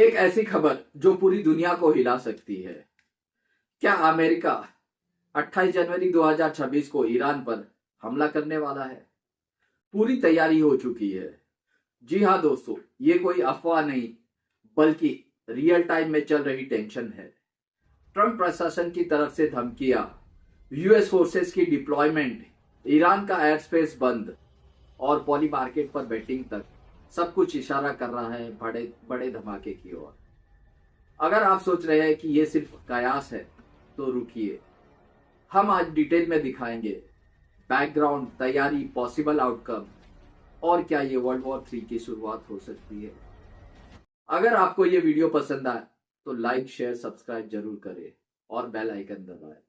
एक ऐसी खबर जो पूरी दुनिया को हिला सकती है। क्या अमेरिका 28 जनवरी 2026 को ईरान पर हमला करने वाला है? पूरी तैयारी हो चुकी है। जी हाँ दोस्तों, ये कोई अफवाह नहीं बल्कि रियल टाइम में चल रही टेंशन है। ट्रंप प्रशासन की तरफ से धमकियां, यूएस फोर्सेस की डिप्लॉयमेंट, ईरान का एयर स्पेस बंद और पॉली मार्केट पर बेटिंग तक सब कुछ इशारा कर रहा है बड़े बड़े धमाके की ओर। अगर आप सोच रहे हैं कि ये सिर्फ कयास है तो रुकिए, हम आज डिटेल में दिखाएंगे बैकग्राउंड, तैयारी, पॉसिबल आउटकम और क्या ये वर्ल्ड वॉर 3 की शुरुआत हो सकती है। अगर आपको ये वीडियो पसंद आए तो लाइक, शेयर, सब्सक्राइब जरूर करें और बेल आइकन दबाएं।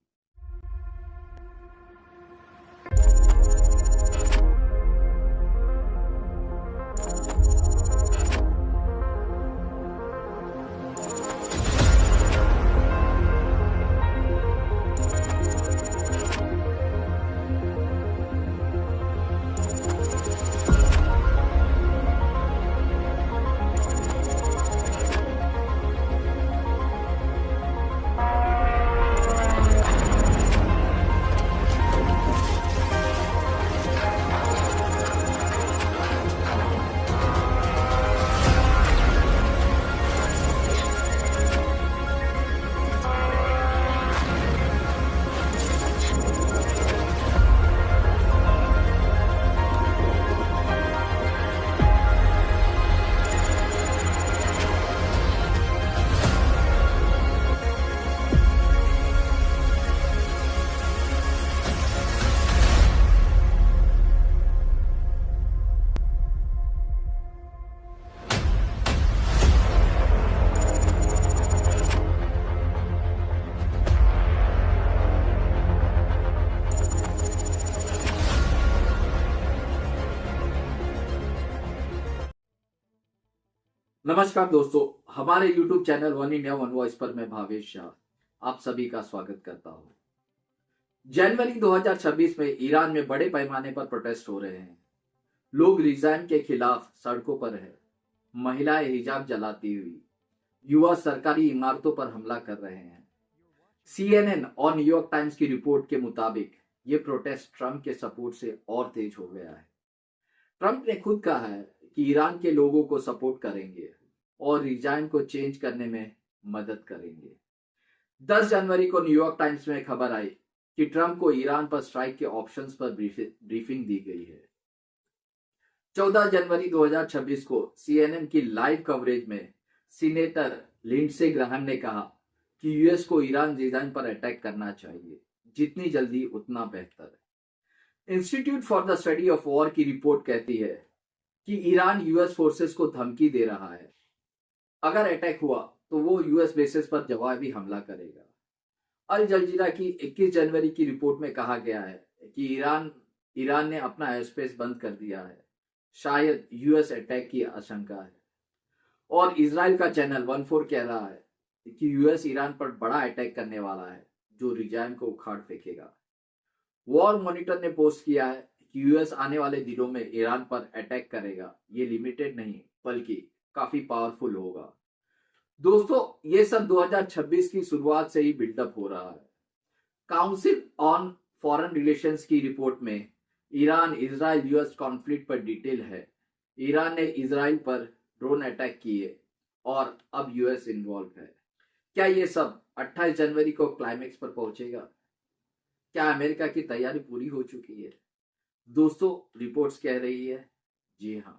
नमस्कार दोस्तों, हमारे YouTube channel one India one voice पर मैं भावेश शाह आप सभी का स्वागत करता हूं। जनवरी 2026 में ईरान में बड़े पैमाने पर प्रोटेस्ट हो रहे हैं। लोग रिजाइन के खिलाफ सड़कों पर हैं। महिलाएं हिजाब जलाती हुई, युवा सरकारी इमारतों पर हमला कर रहे हैं। CNN और न्यूयॉर्क टाइम्स की रिपोर्ट के मुताबिक ये प्रोटेस्ट ट्रंप के सपोर्ट से और तेज हो गया है। ट्रंप ने खुद कहा है कि ईरान के लोगों को सपोर्ट करेंगे और रिजाइन को चेंज करने में मदद करेंगे। 10 जनवरी को न्यूयॉर्क टाइम्स में खबर आई कि ट्रंप को ईरान पर स्ट्राइक के ऑप्शंस पर ब्रीफिंग दी गई है। 14 जनवरी 2026 को CNN की लाइव कवरेज में सीनेटर लिंडसे ग्राहम ने कहा कि यूएस को ईरान डिजाइन पर अटैक करना चाहिए, जितनी जल्दी उतना बेहतर। Institute for the study of war की रिपोर्ट कहती है कि ईरान यूएस फोर्सेस को धमकी दे रहा है। अगर अटैक हुआ तो वो यूएस बेसेस पर जवाबी हमला करेगा। अल जजीरा की 21 जनवरी की रिपोर्ट में कहा गया है कि ईरान ने अपना एयर स्पेस बंद कर दिया है। शायद यूएस अटैक की आशंका है। और इजराइल का चैनल 14 कह रहा है कि यूएस ईरान पर बड़ा अटैक करने वाला है जो रिजाइन को उखाड़ फेंकेगा। वॉर मॉनिटर ने पोस्ट किया है कि यूएस आने वाले दिनों में ईरान पर अटैक करेगा। ये लिमिटेड नहीं बल्कि काफी पावरफुल होगा। दोस्तों, ये सब 2026 की शुरुआत से ही बिल्डअप हो रहा है। काउंसिल ऑन फॉरेन रिलेशंस की रिपोर्ट में ईरान इजराइल यूएस कॉन्फ्लिक्ट पर डिटेल है। ईरान ने इजराइल पर ड्रोन अटैक किए और अब यूएस इन्वॉल्व है। क्या ये सब 28 जनवरी को क्लाइमेक्स पर पहुंचेगा? क्या अमेरिका की तैयारी पूरी हो चुकी है? दोस्तों, रिपोर्ट्स कह रही है जी हाँ।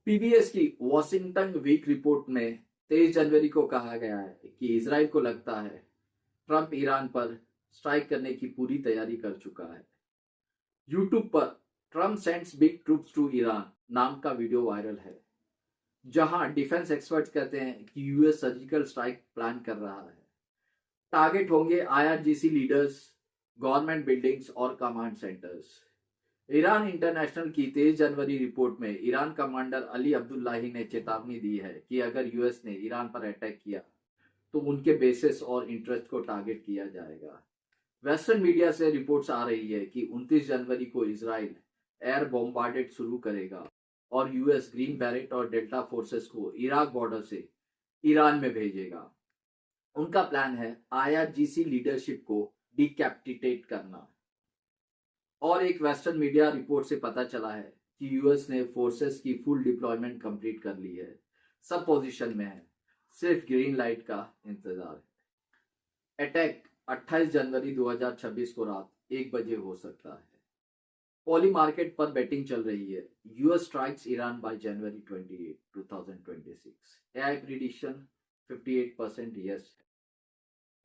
पीबीएस की वॉशिंगटन वीक रिपोर्ट में 23 जनवरी को कहा गया है कि इजराइल को लगता है ट्रंप ईरान पर स्ट्राइक करने की पूरी तैयारी कर चुका है। यूट्यूब पर Trump sends big troops to Iran नाम का वीडियो वायरल है, जहां डिफेंस एक्सपर्ट्स कहते हैं कि यूएस सर्जिकल स्ट्राइक प्लान कर रहा है। टारगेट होंगे आईआरजीसी लीडर्स, गवर्नमेंट बिल्डिंग्स और कमांड सेंटर्स। ईरान इंटरनेशनल की 23 जनवरी रिपोर्ट में ईरान कमांडर अली अब्दुल्लाही ने चेतावनी दी है कि अगर यूएस ने ईरान पर अटैक किया तो उनके बेसिस और इंटरेस्ट को टारगेट किया जाएगा। वेस्टर्न मीडिया से रिपोर्ट्स आ रही है कि 29 जनवरी को इजराइल एयर बॉम्बार्डेड शुरू करेगा और यूएस ग्रीन बैरेट और डेल्टा फोर्सेस को इराक बॉर्डर से ईरान में भेजेगा। उनका प्लान है आईआरजीसी लीडरशिप को डिकैपिटेट करना। और एक वेस्टर्न मीडिया रिपोर्ट से पता चला है कि यूएस ने फोर्सेस की फुल डिप्लॉयमेंट कंप्लीट कर ली है, सब पोजीशन में है, सिर्फ ग्रीन लाइट का इंतजार है। अटैक 28 जनवरी 2026 को रात 1 बजे हो सकता है। पॉली मार्केट पर बेटिंग चल रही है, यूएस स्ट्राइक्स ईरान बाय जनवरी 28, 2026। एआई प्रिडिक्शन 58% यस है।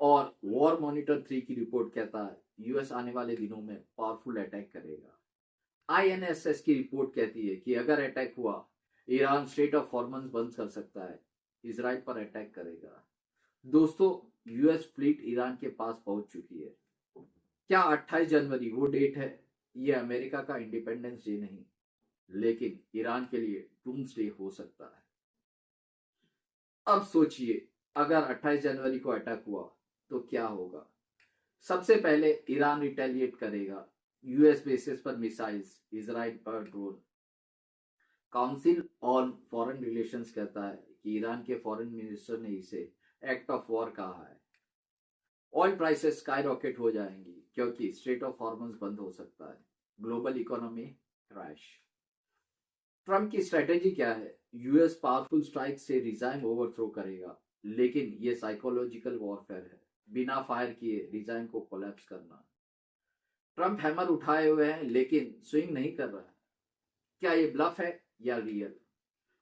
और वॉर मॉनिटर 3 की रिपोर्ट कहता है यूएस आने वाले दिनों में पावरफुल अटैक करेगा। आईएनएसएस की रिपोर्ट कहती है कि अगर अटैक हुआ, ईरान स्ट्रेट ऑफ हॉर्मज बंद कर सकता है, इजराइल पर अटैक करेगा। दोस्तों, यूएस फ्लीट ईरान के पास पहुंच चुकी है। क्या 28 जनवरी वो डेट है? ये अमेरिका का इंडिपेंडेंस डे नहीं, लेकिन ईरान के लिए डूम्सडे हो सकता है। अब सोचिए, अगर 28 जनवरी को अटैक हुआ तो क्या होगा? सबसे पहले ईरान रिटेलिएट करेगा, यूएस बेसिस पर मिसाइल्स, इजराइल पर drone. Council on foreign relations कहता है कि ईरान के फॉरेन मिनिस्टर ने इसे एक्ट ऑफ वॉर कहा है। ऑयल प्राइसेस स्काई रॉकेट हो जाएंगी क्योंकि स्ट्रेट ऑफ हॉर्मज बंद हो सकता है। Global economy crash. ट्रम्प की स्ट्रेटेजी क्या है? यूएस पावरफुल स्ट्राइक से रिजाइम ओवरथ्रो करेगा, लेकिन ये साइकोलॉजिकल वॉरफेयर है, बिना फायर किए रिजाइम को कोलैप्स करना। ट्रम्प हैमर उठाए हुए हैं लेकिन स्विंग नहीं कर रहा है। क्या ये ब्लफ है या रियल?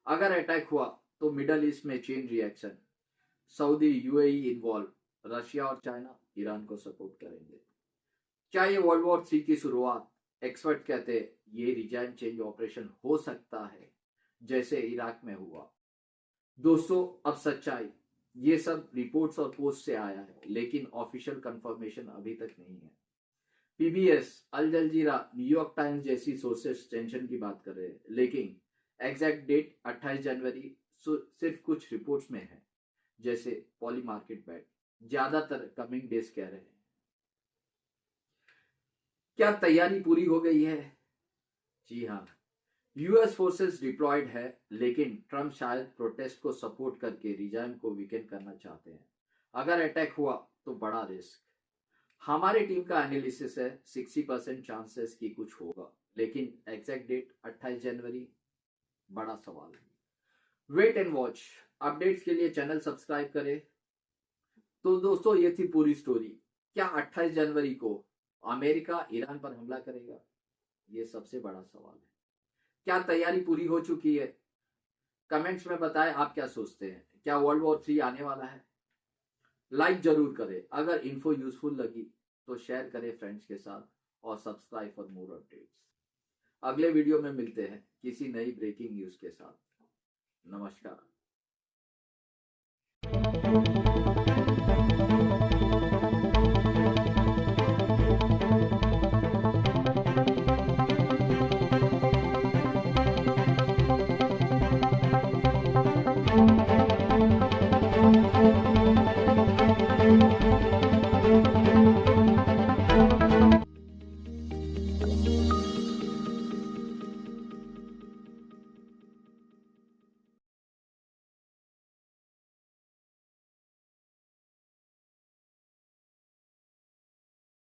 अगर अटैक हुआ तो मिडल ईस्ट में chain reaction, Saudi UAE involve, Russia और चाइना ईरान को सपोर्ट करेंगे। क्या ये वर्ल्ड वॉर 3 की शुरुआत? एक्सपर्ट कहते हैं ये रिजाइम चेंज ऑपरेशन हो सकता है, जैसे इराक में हुआ। दोस्तों, अब सच्चाई, ये सब रिपोर्ट्स और पोस्ट से आया है, लेकिन ऑफिशियल कंफर्मेशन अभी तक नहीं है। पीबीएस, अल जजीरा, न्यूयॉर्क टाइम्स जैसी सोर्सेस टेंशन की बात कर रहे हैं, लेकिन एग्जैक्ट डेट 28 जनवरी सिर्फ कुछ रिपोर्ट्स में है, जैसे पॉली मार्केट बैट। ज्यादातर कमिंग डेज कह रहे हैं। क्या तैयारी पूरी हो गई है? जी हाँ, यूएस फोर्सेस डिप्लॉयड है, लेकिन ट्रम्प शायद प्रोटेस्ट को सपोर्ट करके रिजाइम को वीकेंड करना चाहते हैं। अगर अटैक हुआ तो बड़ा रिस्क। हमारी टीम का एनालिसिस है 60% चांसेस कि कुछ होगा, लेकिन एग्जैक्ट डेट 28 जनवरी बड़ा सवाल है। Wait and watch. अपडेट्स के लिए चैनल सब्सक्राइब करें। तो दोस्तों, ये थी पूरी स्टोरी। क्या 28 जनवरी को अमेरिका ईरान पर हमला करेगा? ये सबसे बड़ा सवाल है। क्या तैयारी पूरी हो चुकी है? कमेंट्स में बताएं आप क्या सोचते हैं। क्या वर्ल्ड वॉर 3 आने वाला है? लाइक जरूर करें। अगर इन्फो यूजफुल लगी तो शेयर करें फ्रेंड्स के साथ और सब्सक्राइब फॉर मोर अपडेट्स। अगले वीडियो में मिलते हैं किसी नई ब्रेकिंग न्यूज के साथ। नमस्कार।